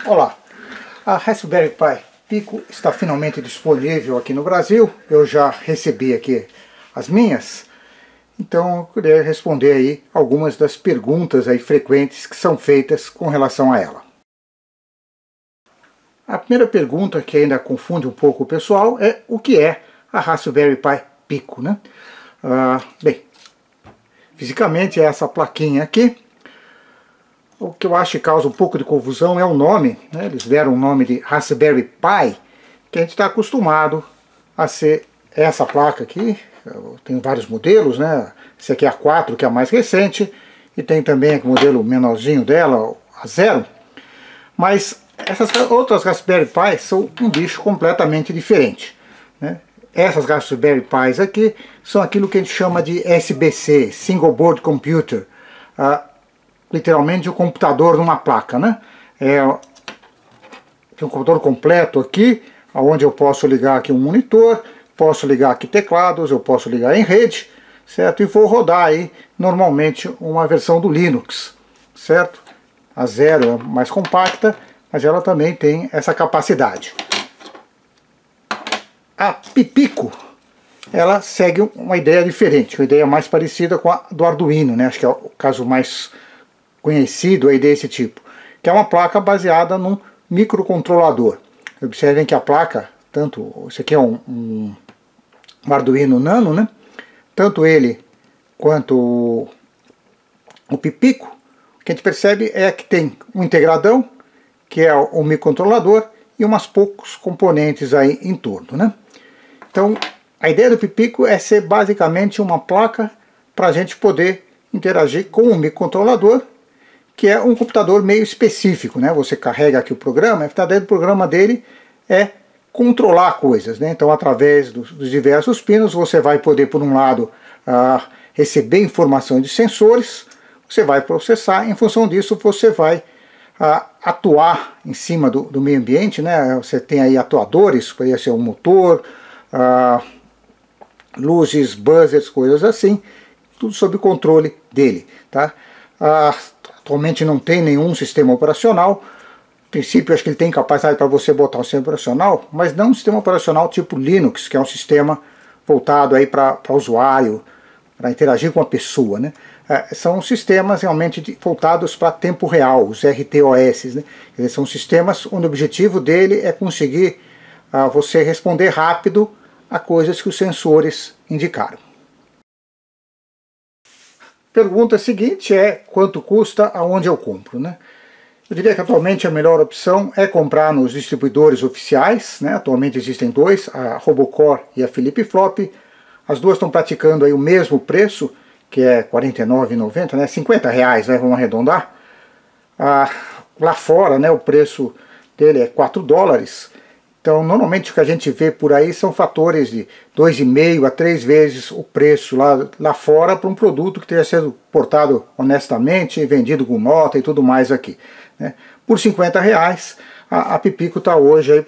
Olá, a Raspberry Pi Pico está finalmente disponível aqui no Brasil. Eu já recebi aqui as minhas, então eu queria responder aí algumas das perguntas aí frequentes que são feitas com relação a ela. A primeira pergunta, que ainda confunde um pouco o pessoal, é o que é a Raspberry Pi Pico, né? Bem, fisicamente é essa plaquinha aqui. O que eu acho que causa um pouco de confusão é o nome, né? Eles deram o nome de Raspberry Pi, que a gente está acostumado a ser essa placa aqui. Tem vários modelos, né? Esse aqui é a 4, que é a mais recente, e tem também o modelo menorzinho dela, a 0. Mas essas outras Raspberry Pi são um bicho completamente diferente, né? Essas Raspberry Pis aqui são aquilo que a gente chama de SBC, Single Board Computer. Literalmente o computador numa placa, né? Tem um computador completo aqui, onde eu posso ligar aqui um monitor, posso ligar aqui teclados, eu posso ligar em rede, certo? E vou rodar aí normalmente uma versão do Linux, certo? A 0 é mais compacta, mas ela também tem essa capacidade. A Pipico, ela segue uma ideia diferente, uma ideia mais parecida com a do Arduino, né? Acho que é o caso mais conhecido aí desse tipo, que é uma placa baseada num microcontrolador. Observem que a placa, tanto, esse aqui é um Arduino Nano, né? Tanto ele quanto o Pipico, o que a gente percebe é que tem um integradão, que é o microcontrolador, e umas poucos componentes aí em torno, né? Então, a ideia do Pipico é ser basicamente uma placa para a gente poder interagir com o microcontrolador, que é um computador meio específico, né? Você carrega aqui o programa, e está dentro do programa dele é controlar coisas, né? Então, através dos diversos pinos, você vai poder, por um lado, receber informação de sensores, você vai processar, em função disso você vai atuar em cima do meio ambiente, né? Você tem aí atuadores, poderia ser um motor, luzes, buzzers, coisas assim, tudo sob o controle dele, tá? Atualmente não tem nenhum sistema operacional. A princípio, acho que ele tem capacidade para você botar um sistema operacional, mas não um sistema operacional tipo Linux, que é um sistema voltado aí para usuário, para interagir com a pessoa, né? São sistemas realmente voltados para tempo real, os RTOS, né? Eles são sistemas onde o objetivo dele é conseguir você responder rápido a coisas que os sensores indicaram. Pergunta seguinte é: quanto custa, aonde eu compro, né? Eu diria que atualmente a melhor opção é comprar nos distribuidores oficiais, né? Atualmente existem dois, a Robocore e a Philip Flop. As duas estão praticando aí o mesmo preço, que é R$ 49,90, né? R$50, né? Vamos arredondar. Lá fora, né, o preço dele é $4. Então, normalmente o que a gente vê por aí são fatores de 2,5 a 3 vezes o preço lá fora para um produto que tenha sido portado honestamente, vendido com nota e tudo mais aqui, né? Por R$50, a Pipico está hoje aí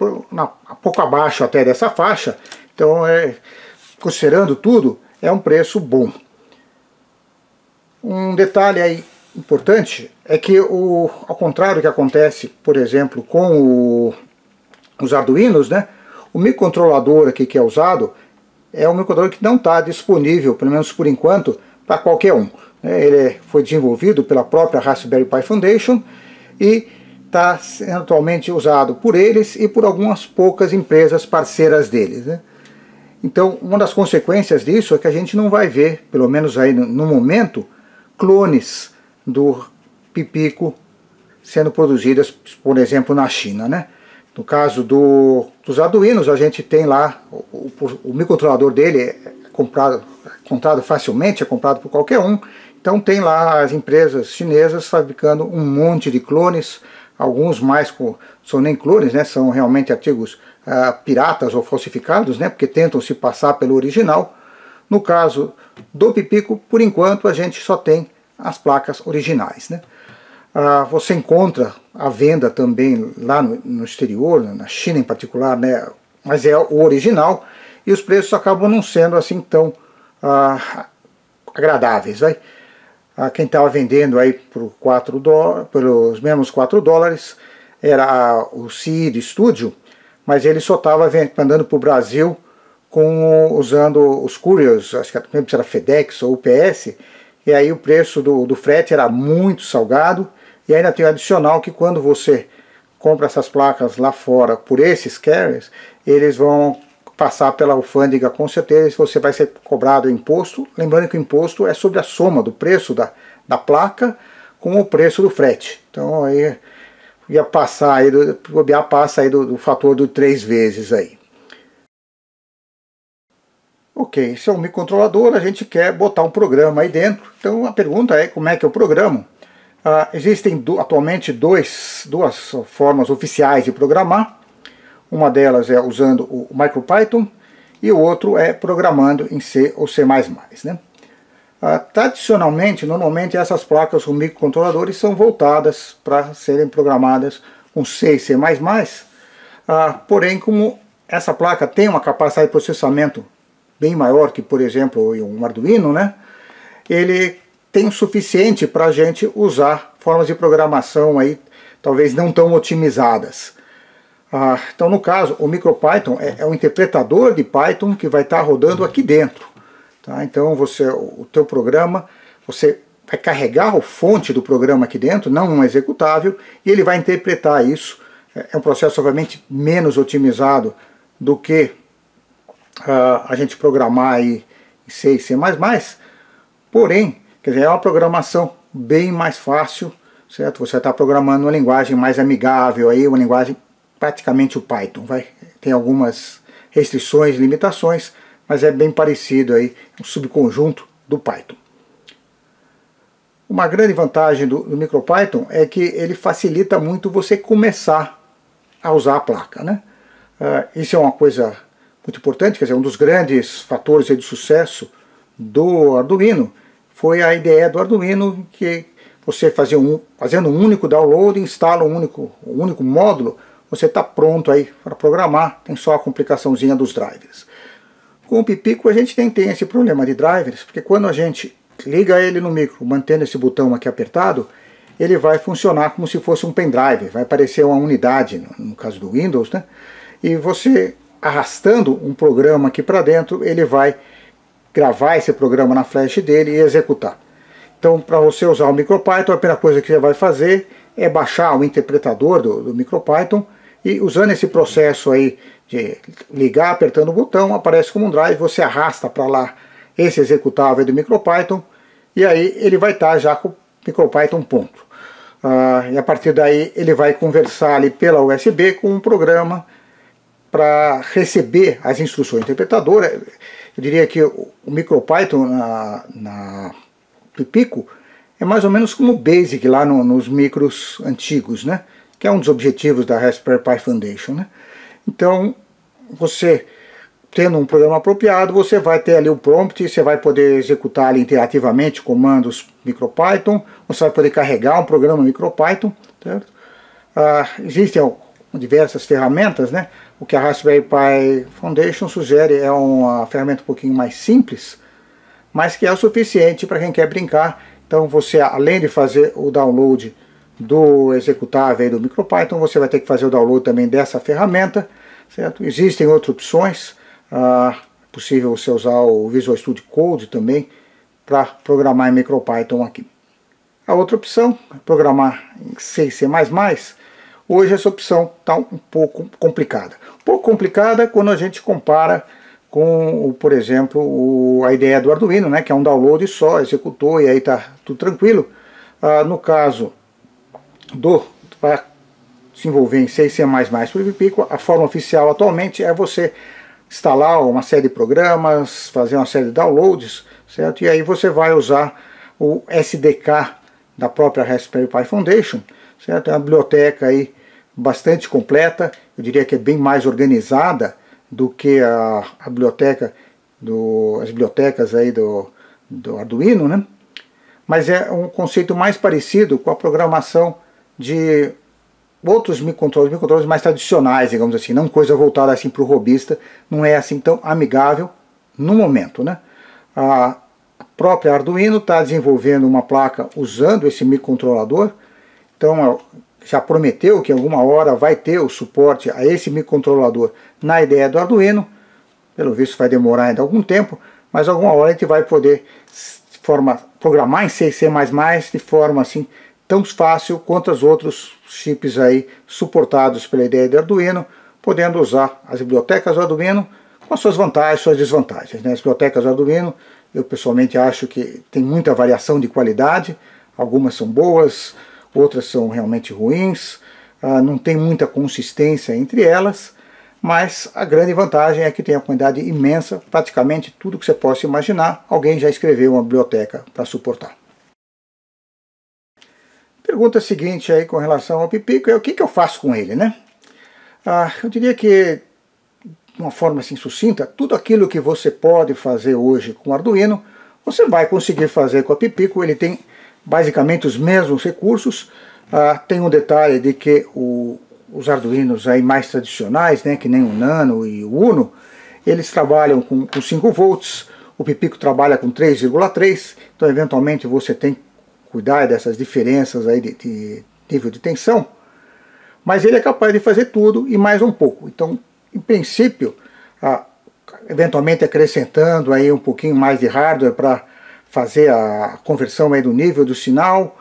pouco abaixo até dessa faixa. Então, considerando tudo, é um preço bom. Um detalhe aí importante é que, ao contrário do que acontece, por exemplo, com os Arduinos, né, o microcontrolador aqui que é usado é um microcontrolador que não está disponível, pelo menos por enquanto, para qualquer um. Ele foi desenvolvido pela própria Raspberry Pi Foundation e está sendo atualmente usado por eles e por algumas poucas empresas parceiras deles, né? Então, uma das consequências disso é que a gente não vai ver, pelo menos aí no momento, clones do Pipico sendo produzidas, por exemplo, na China, né? No caso dos Arduinos, a gente tem lá, o microcontrolador dele é comprado facilmente, é comprado por qualquer um. Então tem lá as empresas chinesas fabricando um monte de clones, alguns mais são nem clones, né? São realmente artigos piratas ou falsificados, né? Porque tentam se passar pelo original. No caso do Pipico, por enquanto, a gente só tem as placas originais, né? Você encontra à venda também lá no exterior, na China em particular, né, mas é o original, e os preços acabam não sendo assim tão agradáveis. Quem estava vendendo aí por pelos mesmos $4 era o Seeed Studio, mas ele só estava mandando para o Brasil usando os couriers, acho que não lembro se era FedEx ou UPS, e aí o preço do frete era muito salgado, e ainda tem o adicional que quando você compra essas placas lá fora por esses carriers, eles vão passar pela alfândega com certeza, e você vai ser cobrado imposto, lembrando que o imposto é sobre a soma do preço da placa com o preço do frete. Então aí ia passar aí passa aí do fator do 3 vezes aí. Ok, esse é um microcontrolador, a gente quer botar um programa aí dentro, então a pergunta é como é que eu programo? Existem atualmente duas formas oficiais de programar, uma delas é usando o MicroPython e o outro é programando em C ou C++, né? Tradicionalmente, normalmente essas placas com microcontroladores são voltadas para serem programadas com C e C++, porém como essa placa tem uma capacidade de processamento bem maior que, por exemplo, um Arduino, né? Ele tem o suficiente para a gente usar formas de programação aí, talvez não tão otimizadas. Então, no caso, o MicroPython é um interpretador de Python que vai estar rodando aqui dentro. Tá? Então, o teu programa, você vai carregar a fonte do programa aqui dentro, não um executável, e ele vai interpretar isso. É um processo, obviamente, menos otimizado do que a gente programar aí em C e C++, porém, quer dizer, é uma programação bem mais fácil, certo? Você está programando uma linguagem mais amigável, aí, uma linguagem praticamente o Python. Tem algumas restrições, limitações, mas é bem parecido aí, um subconjunto do Python. Uma grande vantagem do MicroPython é que ele facilita muito você começar a usar a placa, né? Isso é uma coisa muito importante, quer dizer, um dos grandes fatores de sucesso do Arduino foi a ideia do Arduino que você fazendo um único download, instala um único módulo, você está pronto aí para programar, tem só a complicaçãozinha dos drivers. Com o Pipico a gente tem esse problema de drivers, porque quando a gente liga ele no micro, mantendo esse botão aqui apertado, ele vai funcionar como se fosse um pendrive, vai aparecer uma unidade, no caso do Windows, né? E você arrastando um programa aqui para dentro, ele vai gravar esse programa na flash dele e executar. Então, para você usar o MicroPython, a primeira coisa que você vai fazer é baixar o interpretador do MicroPython, e usando esse processo aí de ligar apertando o botão, aparece como um drive, você arrasta para lá esse executável do MicroPython, e aí ele vai estar já com o MicroPython ponto. E a partir daí ele vai conversar ali pela USB com um programa para receber as instruções interpretadoras. Eu diria que o MicroPython na Pipico é mais ou menos como o Basic lá nos micros antigos, né? Que é um dos objetivos da Raspberry Pi Foundation, né? Então, você tendo um programa apropriado, você vai ter ali o prompt, você vai poder executar ali interativamente comandos MicroPython, você vai poder carregar um programa MicroPython, certo? Existem diversas ferramentas, né? O que a Raspberry Pi Foundation sugere é uma ferramenta um pouquinho mais simples, mas que é o suficiente para quem quer brincar. Então você, além de fazer o download do executável do MicroPython, você vai ter que fazer o download também dessa ferramenta, certo? Existem outras opções, é possível você usar o Visual Studio Code também para programar em MicroPython aqui. A outra opção é programar em C e C++. Hoje essa opção está um pouco complicada. Um pouco complicada quando a gente compara com, por exemplo, a ideia do Arduino, né, que é um download só, executou e aí está tudo tranquilo. No caso para desenvolver em C e C++ para o Pipico, a forma oficial atualmente é você instalar uma série de programas, fazer uma série de downloads, certo? E aí você vai usar o SDK da própria Raspberry Pi Foundation, certo? É uma biblioteca aí bastante completa, eu diria que é bem mais organizada do que a biblioteca as bibliotecas aí do Arduino, né? Mas é um conceito mais parecido com a programação de outros microcontroladores mais tradicionais, digamos assim, não coisa voltada assim para o hobbyista, não é assim tão amigável no momento, né? A própria Arduino está desenvolvendo uma placa usando esse microcontrolador, então já prometeu que alguma hora vai ter o suporte a esse microcontrolador na ideia do Arduino. Pelo visto vai demorar ainda algum tempo, mas alguma hora a gente vai poder programar em C e C++ de forma assim tão fácil quanto os outros chips aí suportados pela ideia do Arduino, podendo usar as bibliotecas do Arduino com as suas vantagens e suas desvantagens, né? As bibliotecas do Arduino, eu pessoalmente acho que tem muita variação de qualidade, algumas são boas, outras são realmente ruins, não tem muita consistência entre elas, mas a grande vantagem é que tem uma quantidade imensa, praticamente tudo que você possa imaginar, alguém já escreveu uma biblioteca para suportar. Pergunta seguinte aí com relação ao Pipico é o que eu faço com ele, né? Eu diria que, de uma forma assim sucinta, tudo aquilo que você pode fazer hoje com o Arduino, você vai conseguir fazer com a Pipico. Ele tem basicamente os mesmos recursos. Tem um detalhe de que os Arduinos aí mais tradicionais, né, que nem o Nano e o Uno, eles trabalham com 5 volts, o Pipico trabalha com 3,3, então eventualmente você tem que cuidar dessas diferenças aí de nível de tensão, mas ele é capaz de fazer tudo e mais um pouco. Então, em princípio, eventualmente acrescentando aí um pouquinho mais de hardware para fazer a conversão aí do nível do sinal,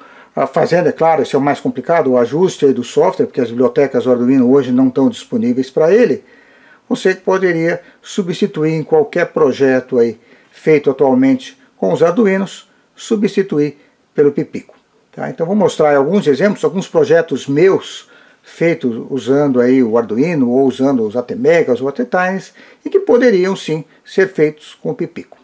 fazendo, é claro, esse é o mais complicado, o ajuste aí do software, porque as bibliotecas do Arduino hoje não estão disponíveis para ele. Você poderia substituir em qualquer projeto aí feito atualmente com os Arduinos, substituir pelo Pipico. Tá? Então vou mostrar alguns exemplos, alguns projetos meus feitos usando aí o Arduino ou usando os ATmegas ou ATtines e que poderiam sim ser feitos com o Pipico.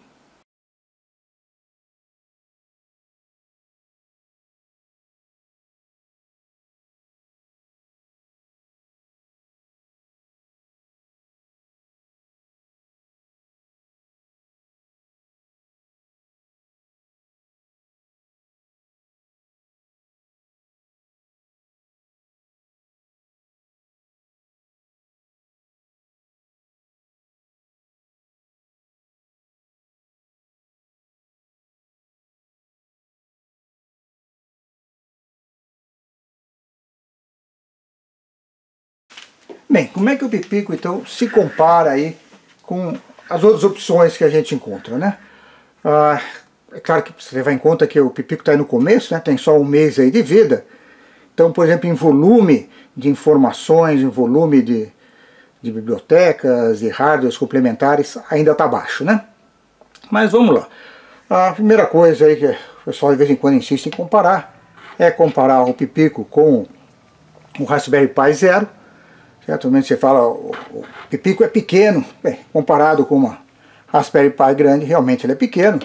Bem, como é que o Pipico então se compara aí com as outras opções que a gente encontra, né? É claro que você levar em conta que o Pipico está aí no começo, né? Tem só um mês aí de vida. Então, por exemplo, em volume de informações, em volume de bibliotecas e hardwares complementares, ainda está baixo, né? Mas vamos lá. A primeira coisa aí que o pessoal de vez em quando insiste em comparar é comparar o Pipico com o Raspberry Pi Zero. Certamente você fala, o Pipico é pequeno, bem, comparado com uma Raspberry Pi grande, realmente ele é pequeno,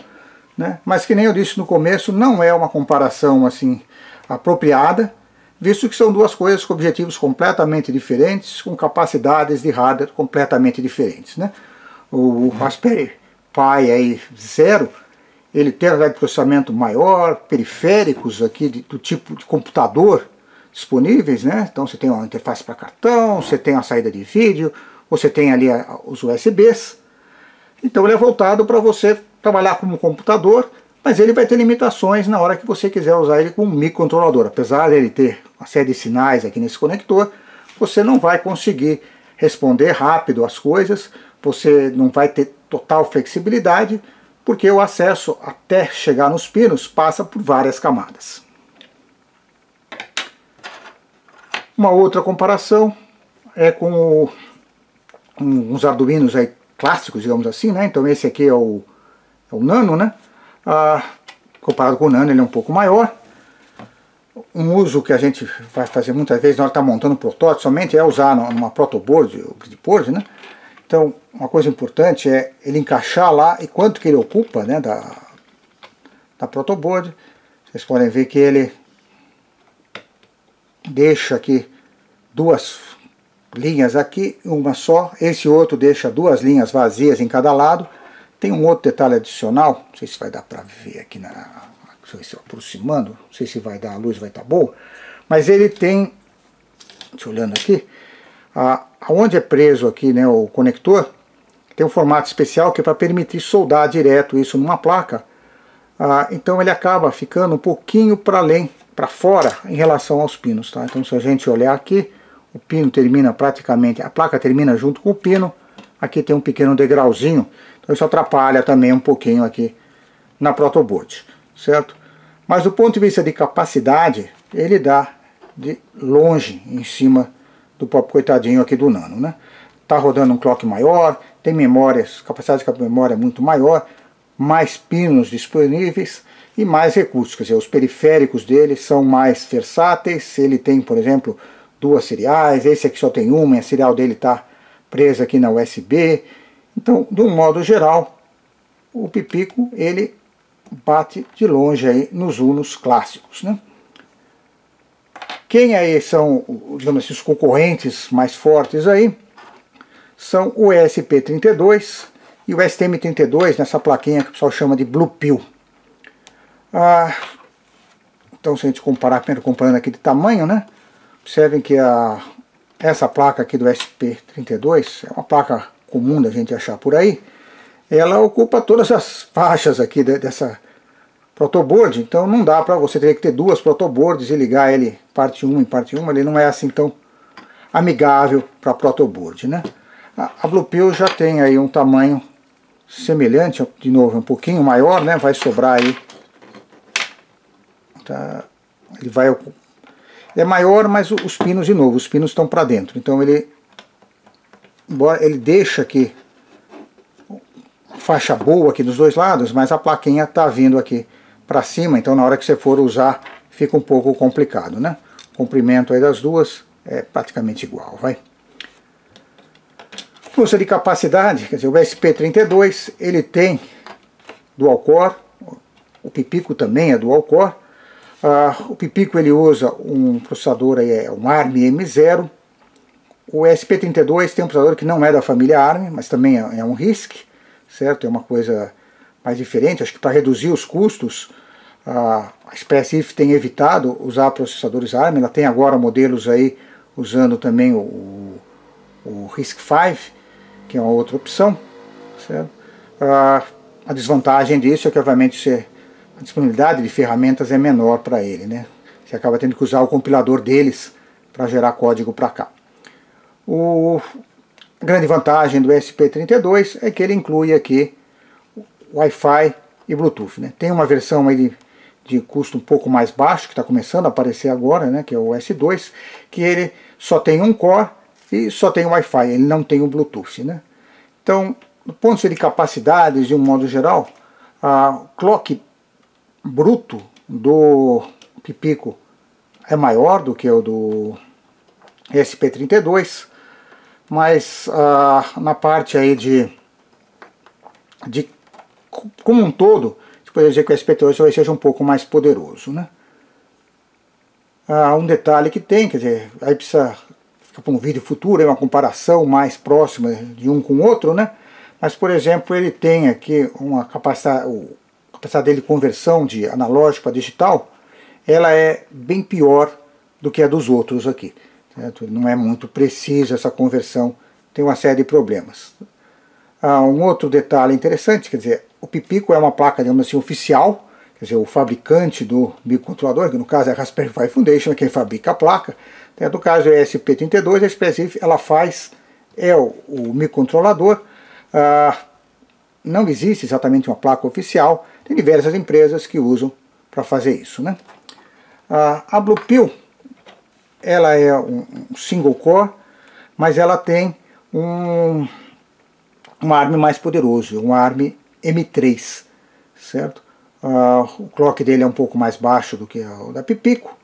né? Mas que nem eu disse no começo, não é uma comparação assim apropriada, visto que são duas coisas com objetivos completamente diferentes, com capacidades de hardware completamente diferentes, né? O Raspberry Pi aí Zero, ele tem uma de processamento maior, periféricos aqui do tipo de computador disponíveis, né? Então você tem uma interface para cartão, você tem a saída de vídeo, você tem ali os USBs. Então ele é voltado para você trabalhar como computador, mas ele vai ter limitações na hora que você quiser usar ele como microcontrolador. Apesar dele ter uma série de sinais aqui nesse conector, você não vai conseguir responder rápido as coisas, você não vai ter total flexibilidade, porque o acesso até chegar nos pinos passa por várias camadas. Uma outra comparação é com uns Arduinos aí clássicos, digamos assim, né? Então esse aqui é o Nano, né? Comparado com o Nano, ele é um pouco maior. Um uso que a gente vai fazer muitas vezes na hora que está montando o protótipo somente é usar numa protoboard, ou gridboard, né? Então uma coisa importante é ele encaixar lá e quanto que ele ocupa, né, da protoboard. Vocês podem ver que ele deixa aqui duas linhas aqui, uma só. Esse outro deixa duas linhas vazias em cada lado. Tem um outro detalhe adicional, não sei se vai dar para ver aqui, aproximando, não sei se vai dar, a luz vai estar boa, mas ele tem olhando aqui, onde é preso aqui, né, o conector, tem um formato especial que é para permitir soldar direto isso numa placa. Então ele acaba ficando um pouquinho para além, para fora, em relação aos pinos, tá? Então se a gente olhar aqui, o pino termina praticamente, a placa termina junto com o pino, aqui tem um pequeno degrauzinho, então isso atrapalha também um pouquinho aqui na protoboard, certo? Mas do ponto de vista de capacidade, ele dá de longe em cima do próprio coitadinho aqui do Nano, né? Tá rodando um clock maior, tem memórias, capacidade de memória muito maior, mais pinos disponíveis e mais recursos, quer dizer, os periféricos dele são mais versáteis. Ele tem, por exemplo, 2 seriais, esse aqui só tem uma, e a serial dele está presa aqui na USB. Então, de um modo geral, o Pipico ele bate de longe aí nos Unos clássicos, né? Quem aí são, digamos assim, os concorrentes mais fortes aí são o ESP32 e o STM32, nessa plaquinha que o pessoal chama de Blue Pill. Então se a gente comparar, primeiro comparando aqui de tamanho, né? Observem que essa placa aqui do ESP32 é uma placa comum da gente achar por aí. Ela ocupa todas as faixas aqui dessa protoboard, então não dá para você ter que ter 2 protoboards e ligar ele parte 1 em parte 1, ele não é assim tão amigável para protoboard, né? A Blue Pill já tem aí um tamanho semelhante, de novo um pouquinho maior, né? Vai sobrar aí, tá? Ele vai, é maior, mas os pinos de novo, os pinos estão para dentro, então embora ele deixa aqui faixa boa aqui dos dois lados, mas a plaquinha está vindo aqui para cima, então na hora que você for usar fica um pouco complicado, né? O comprimento aí das duas é praticamente igual, vai. Força de capacidade, quer dizer, o ESP32 ele tem dual core, o Pipico também é dual core. O Pipico ele usa um processador aí, um ARM M0. O ESP32 tem um processador que não é da família ARM, mas também é um RISC, certo? É uma coisa mais diferente, acho que para reduzir os custos, a SpaceX tem evitado usar processadores ARM, ela tem agora modelos aí usando também o RISC-V, que é uma outra opção, certo? A desvantagem disso é que obviamente a disponibilidade de ferramentas é menor para ele, né? Você acaba tendo que usar o compilador deles para gerar código para cá. A grande vantagem do ESP32 é que ele inclui aqui Wi-Fi e Bluetooth, né? Tem uma versão aí de custo um pouco mais baixo, que está começando a aparecer agora, né? Que é o S2, que ele só tem um core e só tem o Wi-Fi, ele não tem o Bluetooth, né? Então, do ponto de vista de capacidades, de um modo geral, o clock bruto do Pipico é maior do que o do ESP32, mas na parte aí como um todo, você pode dizer que o ESP32 seja um pouco mais poderoso, né? Um detalhe que tem, quer dizer, aí precisa ficar para um vídeo futuro, é uma comparação mais próxima de um com o outro, né? Mas, por exemplo, ele tem aqui uma capacidade, a capacidade dele de conversão de analógico para digital, ela é bem pior do que a dos outros aqui, certo? Não é muito precisa essa conversão, tem uma série de problemas. Um outro detalhe interessante, quer dizer, o Pipico é uma placa, digamos assim, oficial, quer dizer, o fabricante do microcontrolador, que no caso é a Raspberry Pi Foundation, é quem fabrica a placa. No caso é a ESP32, a SpaceX, ela faz o microcontrolador. Não existe exatamente uma placa oficial, tem diversas empresas que usam para fazer isso, né? A Blue Pill, ela é um single core, mas ela tem um ARM mais poderoso, um ARM M3, certo? O clock dele é um pouco mais baixo do que o da Pipico,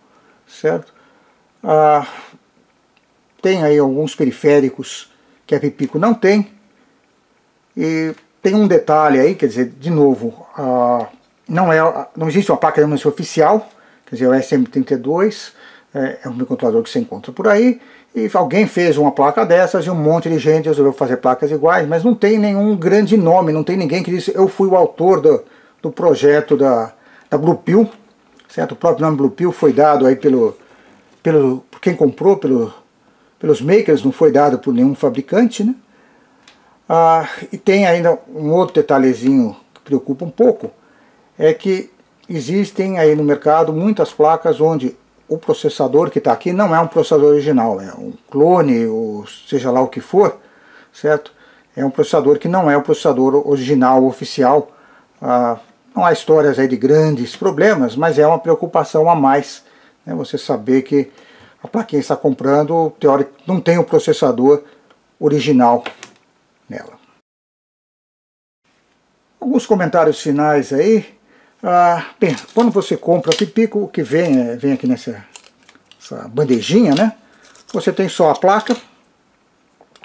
certo? Tem aí alguns periféricos que a Pipico não tem, e tem um detalhe aí, quer dizer, de novo, não existe uma placa de armazenamento oficial, quer dizer, o STM32 é um microcontrolador que você encontra por aí, e alguém fez uma placa dessas e um monte de gente resolveu fazer placas iguais, mas não tem nenhum grande nome, não tem ninguém que disse eu fui o autor do projeto da Blue Pill, certo? O próprio nome Blue Pill foi dado aí por quem comprou, pelo pelos makers, não foi dado por nenhum fabricante, né? E tem ainda um outro detalhezinho que preocupa um pouco, é que existem aí no mercado muitas placas onde o processador que está aqui não é um processador original, é um clone, ou seja lá o que for, certo? É um processador que não é o processador original, oficial. Não há histórias aí de grandes problemas, mas é uma preocupação a mais, né? Você saber que a plaquinha está comprando, teoricamente, não tem o processador original nela. Alguns comentários finais aí. Bem, quando você compra a Pipico, o que vem aqui nessa bandejinha, né? Você tem só a placa.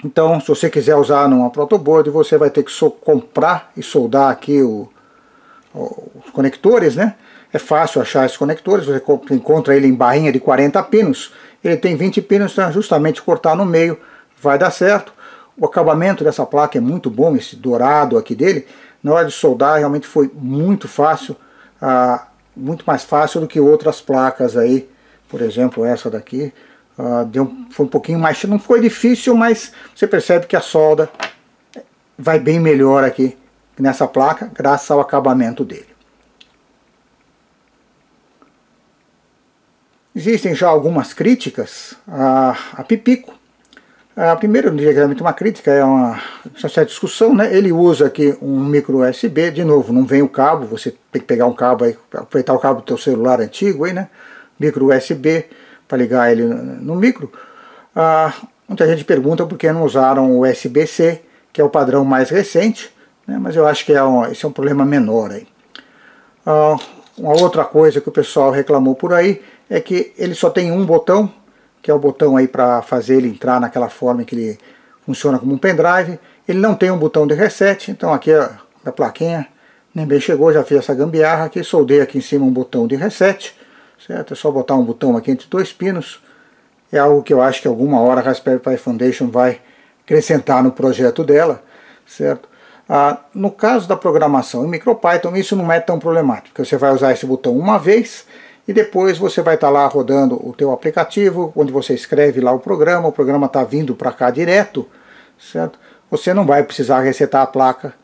Então, se você quiser usar numa protoboard, você vai ter que comprar e soldar aqui os conectores, né? É fácil achar esses conectores, você encontra ele em barrinha de 40 pinos. Ele tem 20 pinos, então justamente cortar no meio vai dar certo. O acabamento dessa placa é muito bom, esse dourado aqui dele. Na hora de soldar realmente foi muito fácil, muito mais fácil do que outras placas aí. Por exemplo, essa daqui. Foi um pouquinho mais, não foi difícil, mas você percebe que a solda vai bem melhor aqui nessa placa, graças ao acabamento dele. Existem já algumas críticas a Pipico. Primeiro, não diria exatamente uma crítica, é uma certa discussão, né? Ele usa aqui um micro USB, de novo, não vem o cabo, você tem que pegar um cabo aí, aproveitar o cabo do teu celular antigo aí, né? Micro USB para ligar ele no micro. Muita gente pergunta por que não usaram o USB-C, que é o padrão mais recente, né? Mas eu acho que esse é um problema menor aí. Uma outra coisa que o pessoal reclamou por aí é que ele só tem um botão, que é o botão aí para fazer ele entrar naquela forma que ele funciona como um pendrive. Ele não tem um botão de reset, então aqui a plaquinha nem bem chegou, já fiz essa gambiarra aqui, soldei aqui em cima um botão de reset, certo? É só botar um botão aqui entre dois pinos. É algo que eu acho que alguma hora a Raspberry Pi Foundation vai acrescentar no projeto dela, certo? No caso da programação em MicroPython, isso não é tão problemático, porque você vai usar esse botão uma vez e depois você vai estar lá rodando o teu aplicativo, onde você escreve lá o programa está vindo para cá direto, certo? Você não vai precisar resetar a placa,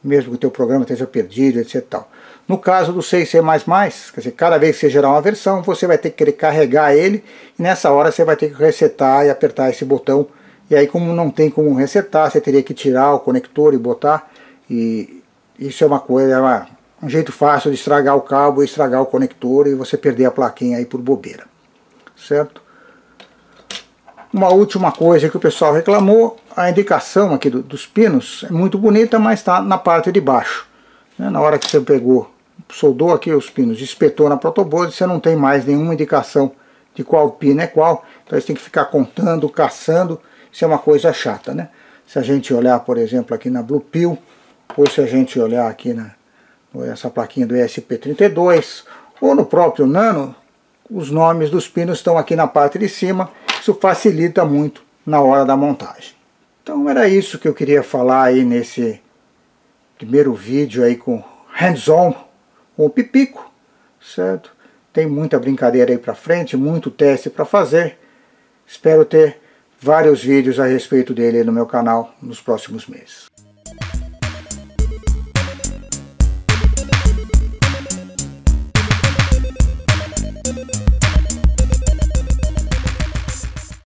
mesmo que o teu programa esteja perdido, etc. Tal. No caso do C++, quer dizer, cada vez que você gerar uma versão, você vai ter que querer carregar ele, e nessa hora você vai ter que resetar e apertar esse botão, e aí como não tem como resetar, você teria que tirar o conector e botar, e isso é uma coisa, um jeito fácil de estragar o cabo, estragar o conector e você perder a plaquinha aí por bobeira, certo? Uma última coisa que o pessoal reclamou, a indicação aqui dos pinos é muito bonita, mas está na parte de baixo, né? Na hora que você pegou, soldou aqui os pinos, espetou na protoboard, você não tem mais nenhuma indicação de qual pino é qual, então você tem que ficar contando, caçando, isso é uma coisa chata, né? Se a gente olhar, por exemplo, aqui na Blue Pill, ou se a gente olhar aqui essa plaquinha do ESP32, ou no próprio Nano, os nomes dos pinos estão aqui na parte de cima, isso facilita muito na hora da montagem. Então era isso que eu queria falar aí nesse primeiro vídeo aí com hands-on, com o Pipico, certo? Tem muita brincadeira aí pra frente, muito teste para fazer, espero ter vários vídeos a respeito dele aí no meu canal nos próximos meses.